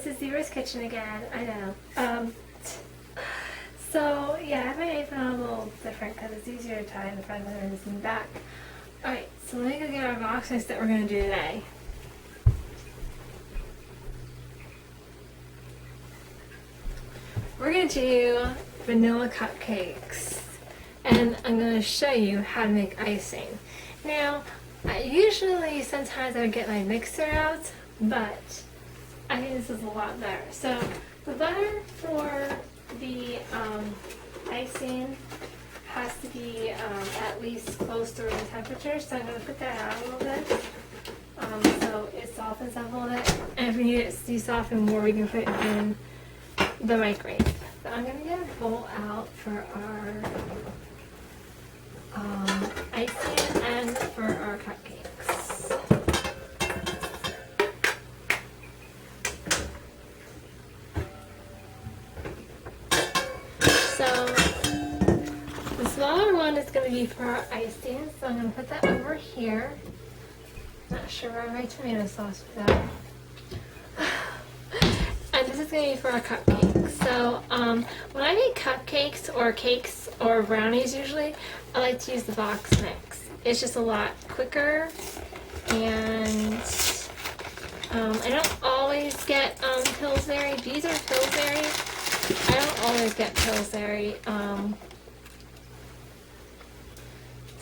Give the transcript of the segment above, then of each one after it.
this is Zebra's kitchen again. I know. So yeah, I have my apron on a little different because it's easier to tie in the front than it is in the back. Alright, so let me go get our box mix that we're going to do today. We're going to do vanilla cupcakes, and I'm going to show you how to make icing. Now, sometimes I would get my mixer out, but I think this is a lot better. So the butter for the icing has to be at least close to room temperature, so I'm going to put that out a little bit so it softens up a little bit. And if we need it to soften more, we can put it in the microwave. So I'm going to get a bowl out for our icing and for our cupcakes. So the smaller one is going to be for our icing, so I'm going to put that over here. Not sure where my tomato sauce is at. And this is going to be for our cupcakes. So when I make cupcakes or cakes or brownies usually, I like to use the box mix. It's just a lot quicker, and I don't always get Pillsbury. These are Pillsbury. I don't always get Pillsbury.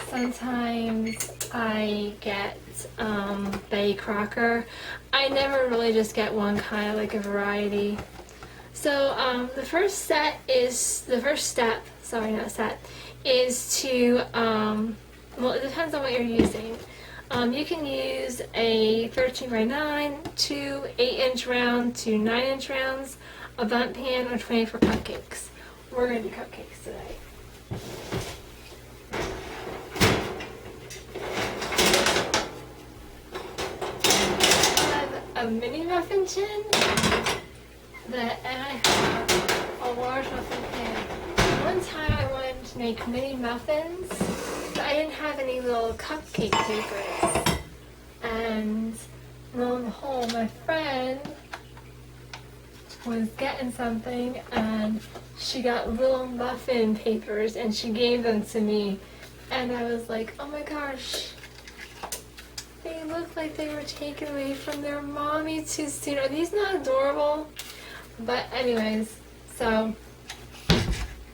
Sometimes I get Betty Crocker. I never really just get one kind, of like a variety. So the first step is to, well, it depends on what you're using. You can use a 13 by 9, 2 8-inch round to 9-inch rounds, a bundt pan, or 20 for cupcakes. We're going to do cupcakes today. A mini muffin tin, and I have a large muffin pan. One time I wanted to make mini muffins, but I didn't have any little cupcake papers. And lo and behold, my friend was getting something, and she got little muffin papers, and she gave them to me. And I was like, oh my gosh. They look like they were taken away from their mommy too soon. Are these not adorable? But anyways, so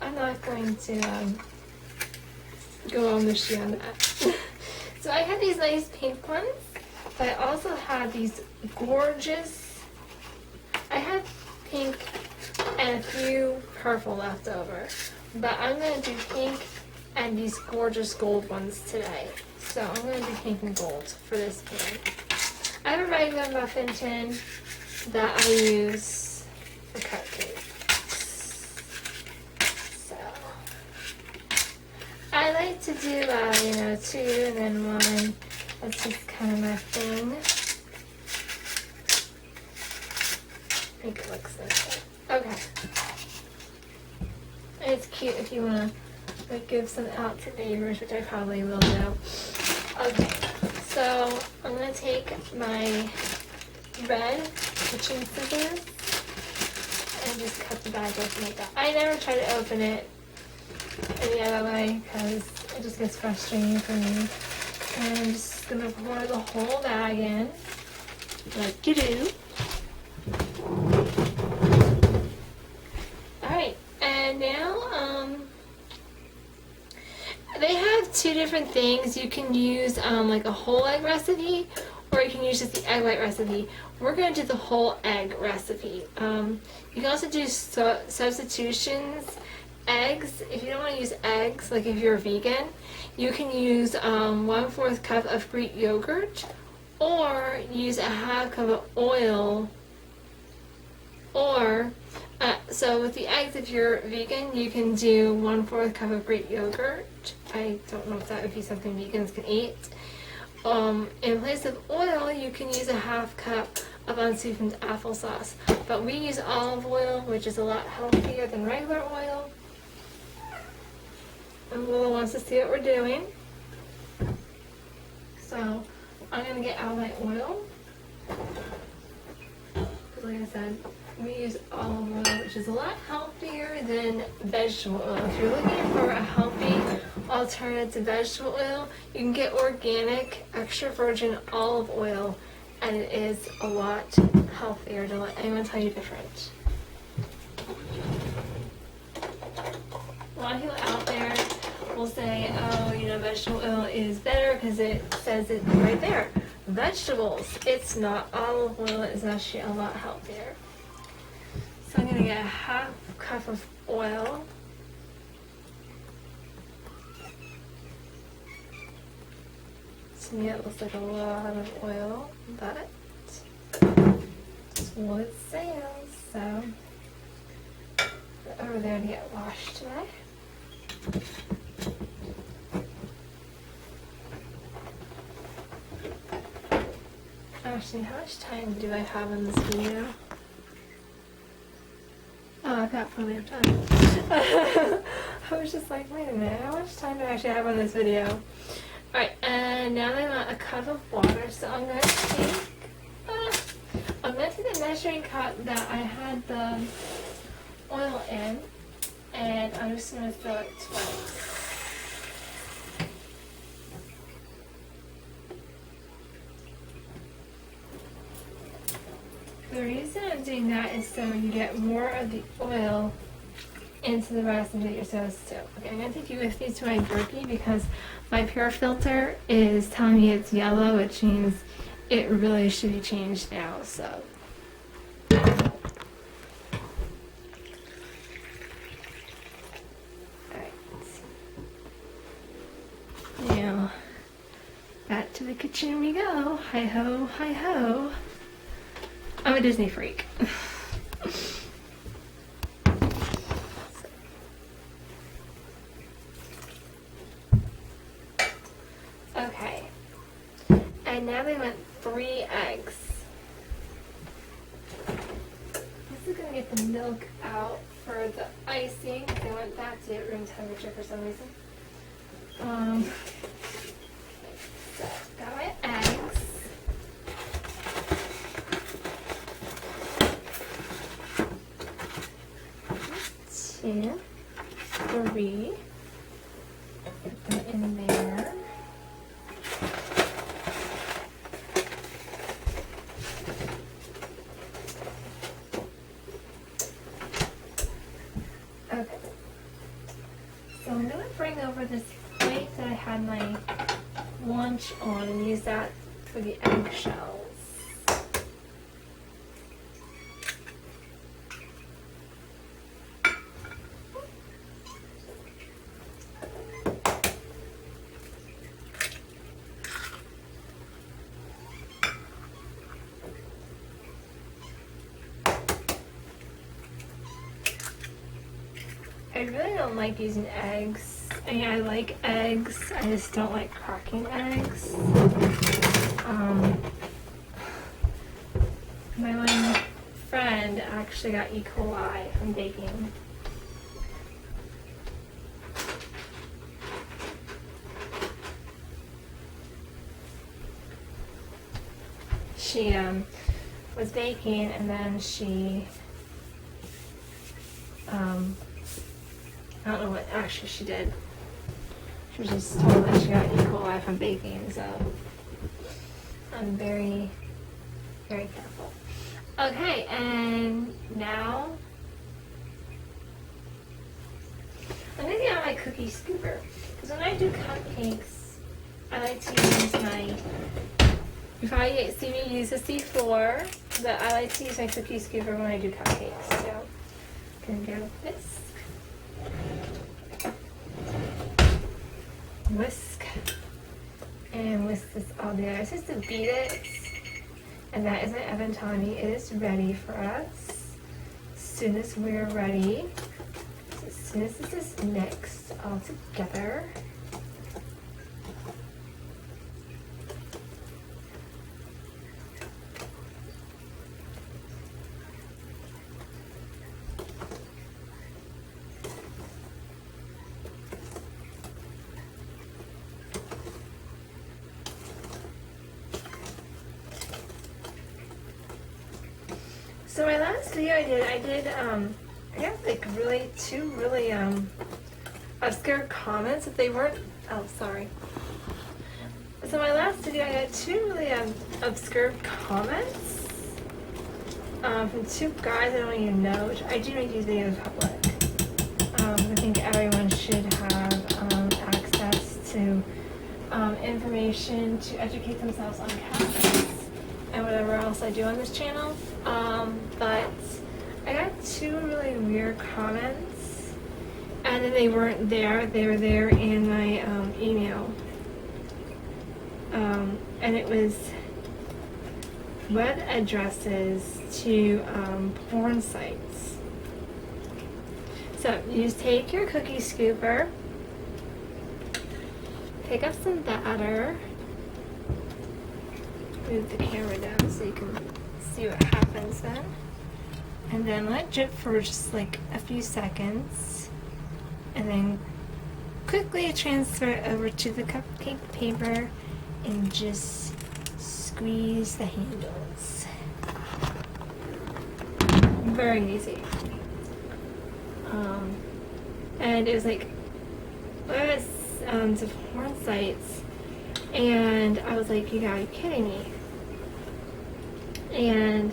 I'm not going to go on mushy on that. So I had these nice pink ones, but I also had these gorgeous, I have pink and a few purple left over. But I'm going to do pink and these gorgeous gold ones today. So I'm going to do pink and gold for this pan. I have a regular muffin tin that I use for cupcakes. So I like to do, 2 and then 1. That's just kind of my thing. I think it looks like that. Okay. It's cute if you want to give some out to neighbors, which I probably will do. Okay, so I'm going to take my red kitchen scissors and just cut the bag open like that. I never try to open it any other way because it just gets frustrating for me. And I'm just going to pour the whole bag in, like you do. Alright, and now, they have 2 different things. You can use like a whole egg recipe, or you can use just the egg white recipe. We're going to do the whole egg recipe. You can also do substitutions. Eggs, if you don't want to use eggs, like if you're a vegan, you can use 1/4 cup of Greek yogurt, or use a half cup of oil, or so with the eggs, if you're vegan, you can do 1/4 cup of Greek yogurt. I don't know if that would be something vegans can eat. In place of oil, you can use a half cup of unsweetened applesauce. But we use olive oil, which is a lot healthier than regular oil. And Willa wants to see what we're doing. So I'm going to get out my oil, because like I said, we use olive oil, which is a lot healthier than vegetable oil. If you're looking for a healthy alternative to vegetable oil, you can get organic extra virgin olive oil, and it is a lot healthier. Don't let anyone tell you different. A lot of people out there will say, oh, you know, vegetable oil is better because it says it right there. Vegetables, it's not. Olive oil is actually a lot healthier. So I'm going to get a half cup of oil. To me it looks like a lot of oil, but that's what it says. So over there to get washed today. Actually, how much time do I have in this video? Oh, I've got plenty of time. I was just like, wait a minute, how much time do I actually have on this video? Alright, and now I want a cup of water, so I'm going to take the measuring cup that I had the oil in, and I'm just going to fill it twice. The reason I'm doing that is so you get more of the oil into the rest that you're supposed to. Okay, I'm going to take you with me to my Berkey because my pure filter is telling me it's yellow, which means it really should be changed now, so. Alright. Now, back to the kitchen we go. Hi-ho, hi-ho. I'm a Disney freak. Okay. And now they want 3 eggs. This is going to get the milk out for the icing. I want that to room temperature for some reason. So, got my eggs. 2, 3. Put them in there. Okay. So I'm going to bring over this plate that I had my lunch on and use that for the eggshells. I really don't like using eggs. I mean, I like eggs, I just don't like cracking eggs. My one friend actually got E. coli from baking. She was baking and then she I don't know what actually she did. She was just told that she got E. coli from baking, so I'm very, very careful. Okay, and now I'm going to get out my cookie scooper. Because when I do cupcakes, I like to use my, you probably see me use a C4, but I like to use my cookie scooper when I do cupcakes. So I'm going to go this. Whisk and whisk this all together. It's just to beat it, and that is my oven telling me it is ready for us. As soon as we're ready, as soon as this is mixed all together, So last video I got like two really obscure comments. If they weren't, oh sorry. So my last video I got two really obscure comments from two guys I don't even know. Which I do make these videos public. I think everyone should have access to information to educate themselves on cats and whatever else I do on this channel. But I got two really weird comments, and then they weren't there. They were there in my email, and it was web addresses to porn sites. So you just take your cookie scooper, pick up some batter, move the camera down so you can see what happens then, and then let it drip for just like a few seconds, and then quickly transfer it over to the cupcake paper and just squeeze the handles. Very easy. And it was like, to porn sites, and I was like, you gotta be kidding me. And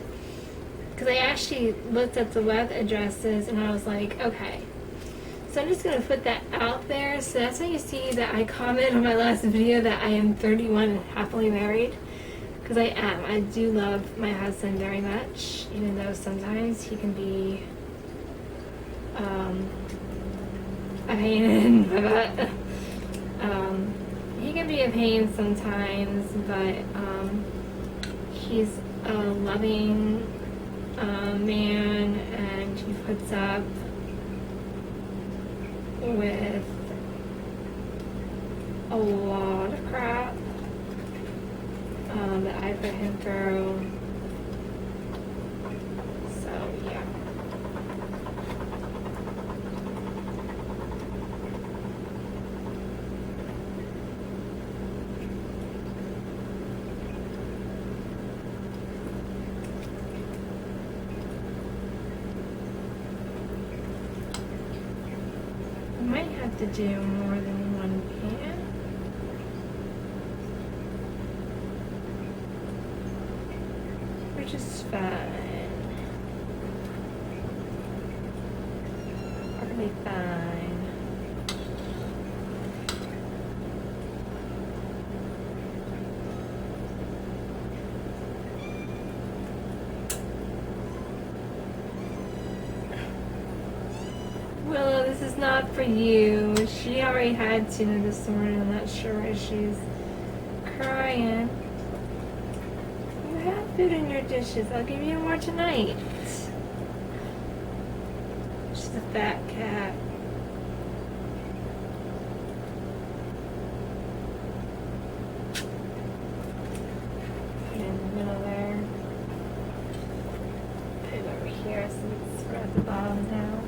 because I actually looked up the web addresses, and I was like, okay, so I'm just gonna put that out there. So that's why you see that I comment on my last video that I am 31 and happily married, because I am. I do love my husband very much, even though sometimes he can be a pain in my butt. He can be a pain sometimes, but he's a loving man, and he puts up with a lot of crap that I put him through. So yeah. Might have to do more than one pan. Which is fine. Perfectly fine. Willow, this is not for you. She already had tuna this morning. I'm not sure why she's crying. You have food in your dishes. I'll give you more tonight. She's a fat cat. Put it in the middle there. Put it over here so it's right at the bottom now.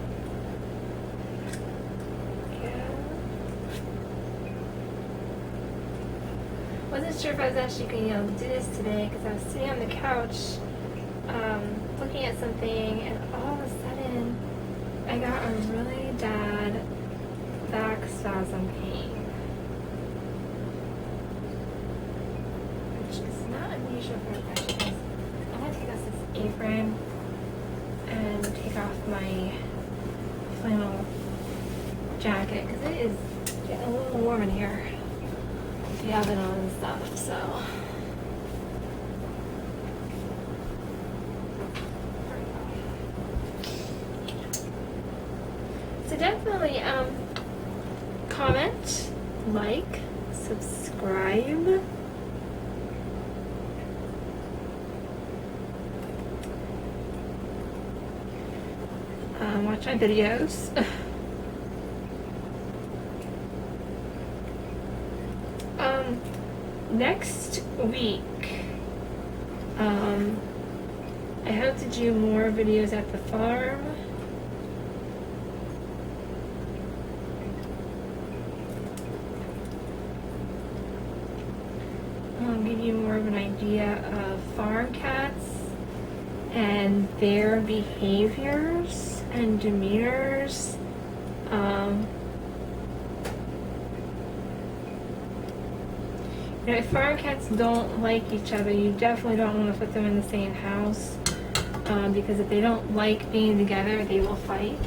Wasn't sure if I was actually going to do this today, because I was sitting on the couch looking at something, and all of a sudden I got a really bad back spasm pain, which is not unusual for me. I'm going to take off this apron and take off my flannel jacket, because it is getting a little warm in here. The oven on and stuff, so definitely comment, like, subscribe, watch my videos. Next week, I hope to do more videos at the farm. I'll give you more of an idea of farm cats and their behaviors and demeanors. If farm cats don't like each other, you definitely don't want to put them in the same house, because if they don't like being together, they will fight.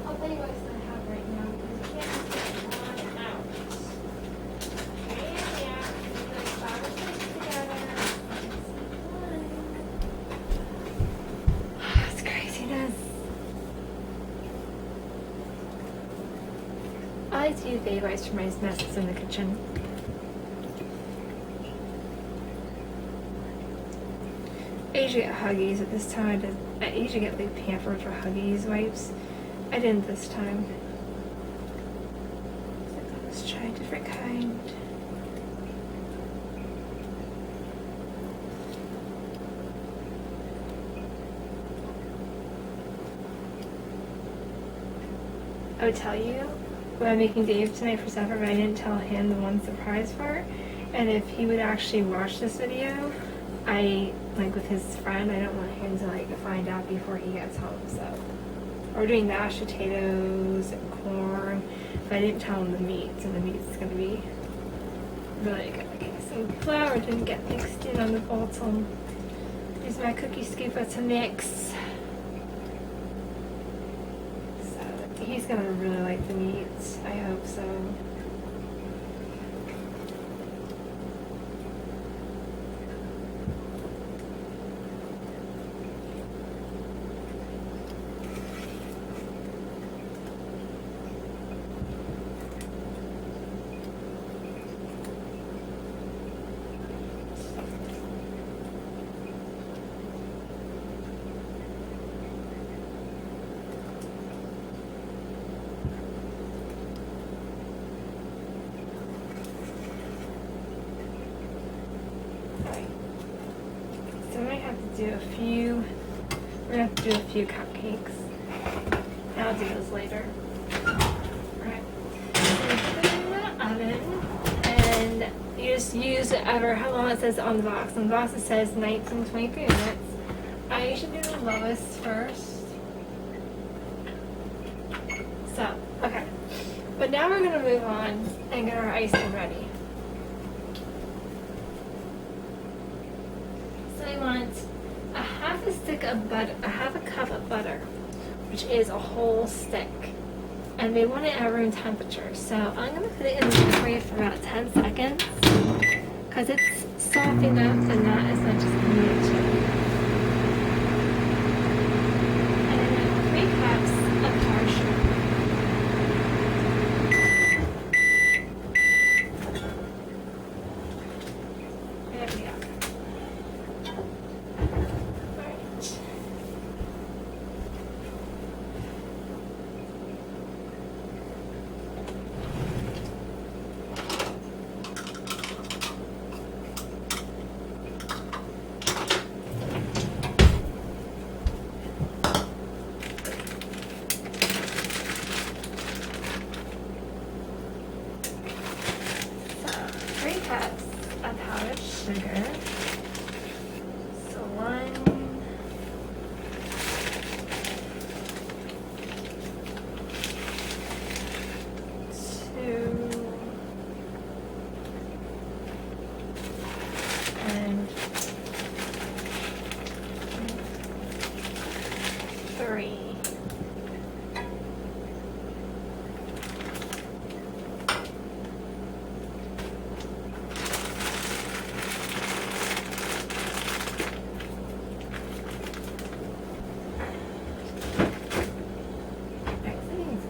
I'll tell you what I have right now, because you can't just get one out. It's craziness. I like to use baby wipes for my messes in the kitchen. I usually get Huggies at this time. I usually get like Pampers or Huggies wipes. I didn't this time. So let's try a different kind. I would tell you what I'm making Dave tonight for supper, but I didn't tell him the one surprise part. And if he would actually watch this video, with his friend, I don't want him to find out before he gets home. So we're doing mashed potatoes and corn, but I didn't tell him the meat, so the meat's gonna be really good. Okay, so flour didn't get mixed in on the bottom. Use my cookie scooper to mix. So he's gonna really like the meat. I hope so. We're gonna have to do a few cupcakes. I'll do those later. Alright. So put them in the oven, and you just use how long it says on the box. On the box it says 19 to 23 minutes. I usually do the lowest first. So, okay. But now we're gonna move on and get our icing ready. So I want a half a cup of butter, which is a whole stick, and they want it at room temperature. So I'm gonna put it in the microwave for about 10 seconds because it's soft enough and not as much as I need it to. And then 3 cups of powdered sugar. There we go. Of powdered sugar. So 1, 2, and 3.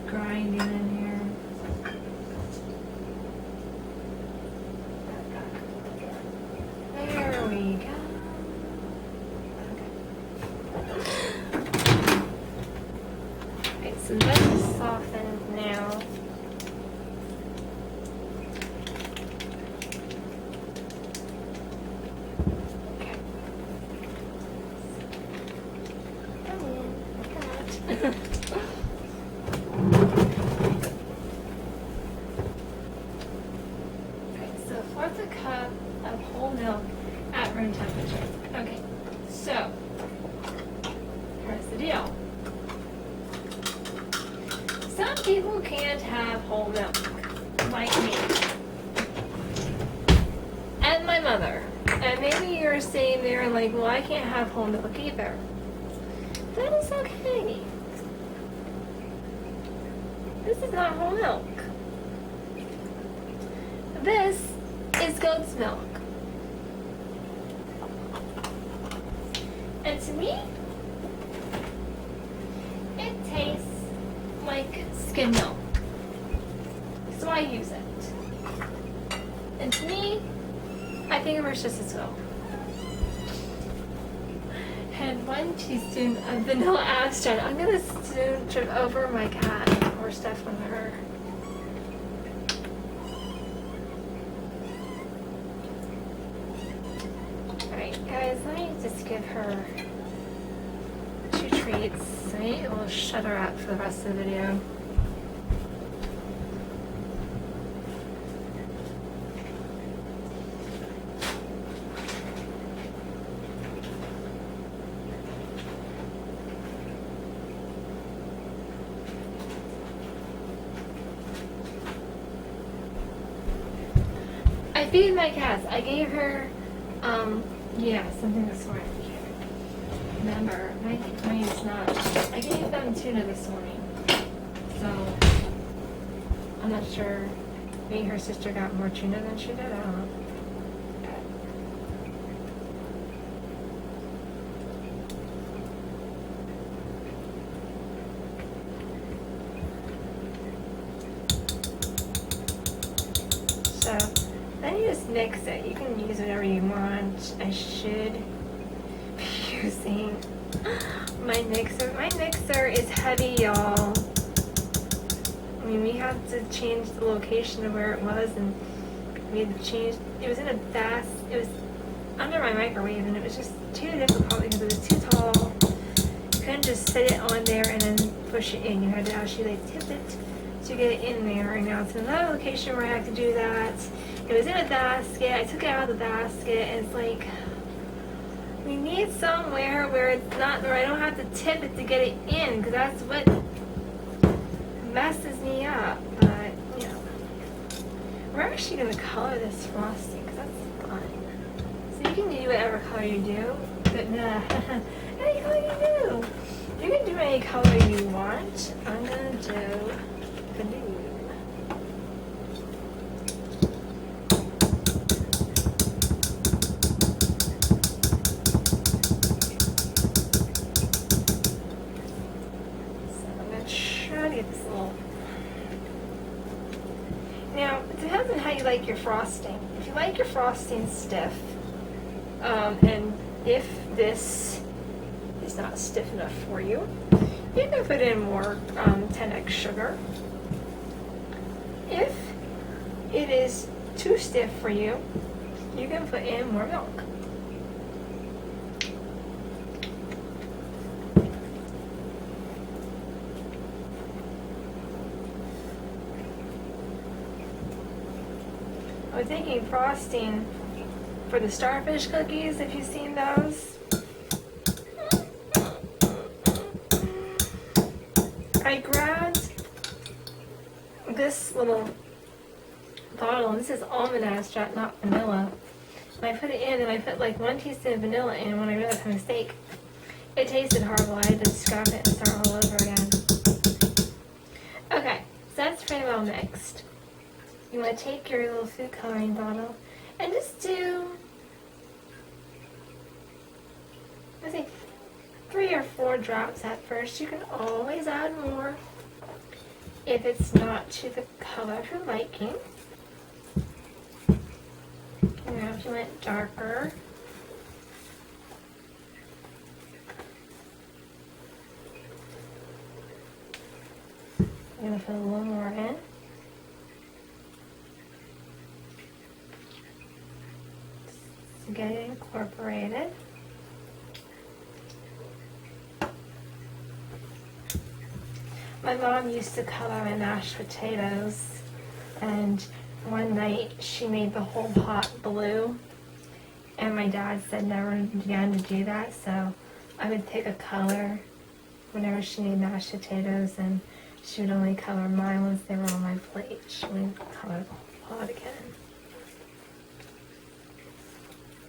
Grinding in here. There we go. Okay, so that is softened now. Okay. Oh, yeah, look at that. room temperature. Okay, so here's the deal. Some people can't have whole milk, like me. And my mother. And maybe you're sitting there like, well, I can't have whole milk either. That is okay. This is not whole milk. This is goat's milk. And to me, it tastes like skim milk. So I use it. And to me, I think it works just as well. And 1 teaspoon of vanilla extract. I'm gonna soon trip over my cat and pour stuff on her. Alright, guys, let me just give her 2 treats. Maybe it will shut her up for the rest of the video. I feed my cats. I gave her, something this morning. Remember, mine's not. I gave them tuna this morning. So, I'm not sure. Maybe her sister got more tuna than she did. I don't know. So, then you just mix it. You can use whatever you want. I should be using my mixer. My mixer is heavy, y'all. I mean, we had to change the location of where it was, and we had to change. It was in a vast. It was under my microwave, and it was just too difficult because it was too tall. You couldn't just set it on there and then push it in. You had to actually like tip it to get it in there. And now it's in another location where I have to do that. It was in a basket. I took it out of the basket, and it's like we need somewhere where it's not, where I don't have to tip it to get it in, because that's what messes me up. But we're actually gonna color this frosting because that's fun. So you can do whatever color you do, but any color you do. You can do any color you want. I'm gonna do blue. Now, it depends on how you like your frosting. If you like your frosting stiff, and if this is not stiff enough for you, you can put in more 10x sugar. If it is too stiff for you, you can put in more milk. I was thinking frosting for the starfish cookies, if you've seen those. I grabbed this little bottle, and this is almond extract, not vanilla. And I put it in, and I put like 1 teaspoon of vanilla in when I realized my mistake. It tasted horrible. I had to scrap it and start all over again. Okay, so that's pretty well mixed. You want to take your little food coloring bottle and just do, let's say, 3 or 4 drops at first. You can always add more if it's not to the color of your liking. And now if you want darker, I'm going to put a little more in. To get it incorporated. My mom used to color my mashed potatoes, and one night she made the whole pot blue, And my dad said never again to do that, so I would pick a color whenever she made mashed potatoes, and she would only color mine once they were on my plate. She wouldn't color the pot again.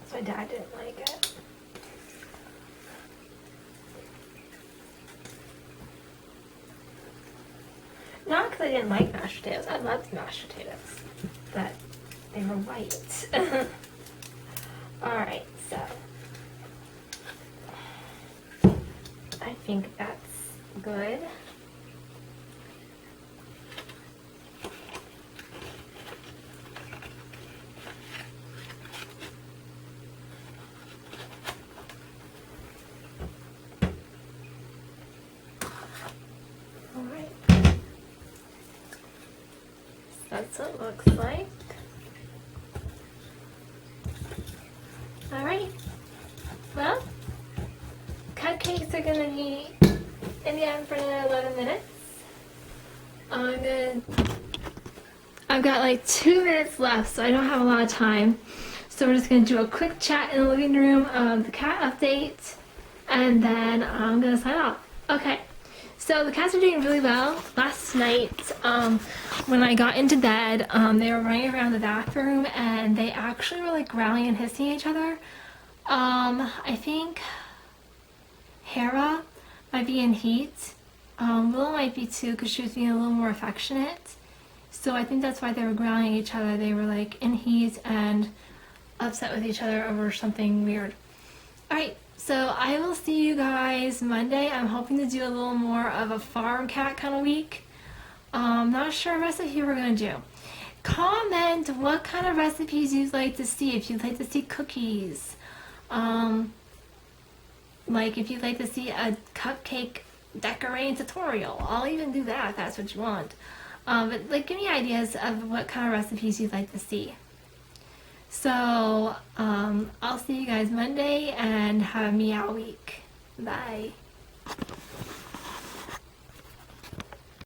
So my dad didn't like it. Not because I didn't like mashed potatoes. I loved mashed potatoes, but they were white. Alright, so I think that's good. Alright. That's what it looks like. Alright. Well, cupcakes are gonna be in the oven for another 11 minutes. I've got like 2 minutes left, so I don't have a lot of time. So we're just gonna do a quick chat in the living room of the cat update, and then I'm gonna sign off. Okay. So the cats are doing really well. Last night, when I got into bed, they were running around the bathroom, and they actually were like growling and hissing at each other. I think Hera might be in heat. Willow might be too, because she was being a little more affectionate. So I think that's why they were growling at each other. They were like in heat and upset with each other over something weird. Alright, so I will see you guys Monday. I'm hoping to do a little more of a farm cat kind of week. Not sure what recipe we're going to do. Comment what kind of recipes you'd like to see. If you'd like to see cookies. Like if you'd like to see a cupcake decorating tutorial. I'll even do that if that's what you want. But like give me ideas of what kind of recipes you'd like to see. So I'll see you guys Monday and have a meow week. Bye.